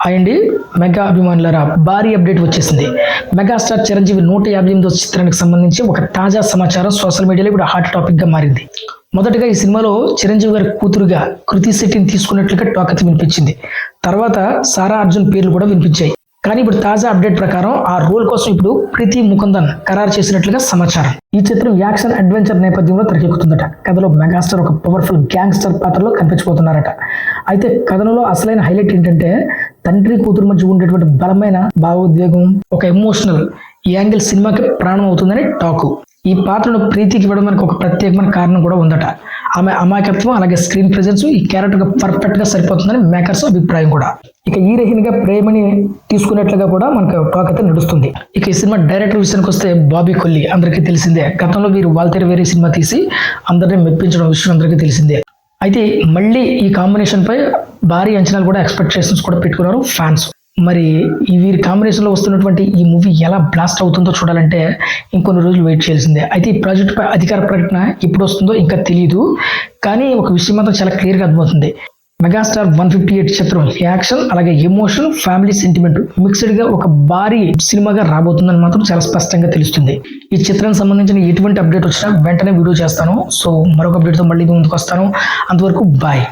Hi అండి, mega అభిమానులారా, భారీ update వచ్చేసింది. మెగాస్టార్ చిరంజీవి 158వ చిత్రానికి సంబంధించి ఒక తాజా సమాచారం సోషల్ మీడియాలో ఇప్పుడు హాట్ టాపిక్ గా మారింది. మొదటగా ఈ సినిమాలో చిరంజీవి గారి కూతురుగా కృతి శెట్టిని తీసుకున్నట్లుగా టాక్ అయితే వినిపించింది. తర్వాత సారా అర్జున్ పేర్లు కూడా వినిపించాయి. కానీ ఇప్పుడు తాజా అప్డేట్ ప్రకారం ఆ రోల్ కోసం ఇప్పుడు ప్రీతి ముకుందన్ ఖరారు చేసినట్లుగా సమాచారం. ఈ చిత్రం యాక్షన్ అడ్వెంచర్ నేపథ్యంలో తెరకెక్కుతుందట. కథలో మెగాస్టార్ ఒక పవర్ఫుల్ గ్యాంగ్స్టర్ పాత్రలో కనిపించబోతున్నారట. అయితే కథనంలో అసలైన హైలైట్ ఏంటంటే తండ్రి కూతురు మధ్య ఉండేటువంటి బలమైన భావోద్వేగం, ఒక ఎమోషనల్ యాంగిల్ సినిమాకి ప్రాణం అవుతుందని టాకు. ఈ పాత్రను ప్రీతికి ఇవ్వడం మనకు ఒక ప్రత్యేకమైన కారణం కూడా ఉందట. ఆమె అమాయకత్వం అలాగే స్క్రీన్ ప్రెజెన్స్ ఈ క్యారెక్టర్ పర్ఫెక్ట్ గా సరిపోతుందని మేకర్స్ అభిప్రాయం కూడా. ఇక హీరోయిన్ గా ప్రేమని తీసుకున్నట్లుగా కూడా మనకు టాక్ అయితే నడుస్తుంది. ఇక ఈ సినిమా డైరెక్టర్ విషయానికి వస్తే బాబీ కొల్లి అందరికీ తెలిసిందే. గతంలో వీరు వాల్తేరు వేరే సినిమా తీసి అందరినీ మెప్పించడం విషయం అందరికీ తెలిసిందే. అయితే మళ్ళీ ఈ కాంబినేషన్ పై భారీ అంచనాలు కూడా ఎక్స్పెక్టేషన్స్ కూడా పెట్టుకున్నారు ఫ్యాన్స్. మరి ఈ వీరి కాంబినేషన్ లో వస్తున్నటువంటి ఈ మూవీ ఎలా బ్లాస్ట్ అవుతుందో చూడాలంటే ఇంకొన్ని రోజులు వెయిట్ చేయాల్సిందే. అయితే ఈ ప్రాజెక్ట్ పై అధికార ప్రకటన ఎప్పుడు వస్తుందో ఇంకా తెలియదు. కానీ ఒక విషయం మాత్రం చాలా క్లియర్ గా అర్థమవుతుంది. మెగాస్టార్ 158 చిత్రం యాక్షన్ అలాగే ఎమోషన్ ఫ్యామిలీ సెంటిమెంట్ మిక్స్డ్ గా ఒక భారీ సినిమాగా రాబోతుందని మాత్రం చాలా స్పష్టంగా తెలుస్తుంది. ఈ చిత్రానికి సంబంధించిన ఎటువంటి అప్డేట్ వచ్చినా వెంటనే వీడియో చేస్తాను. సో మరొక అప్డేట్ తో మళ్ళీ ముందుకు వస్తాను. అంతవరకు బాయ్.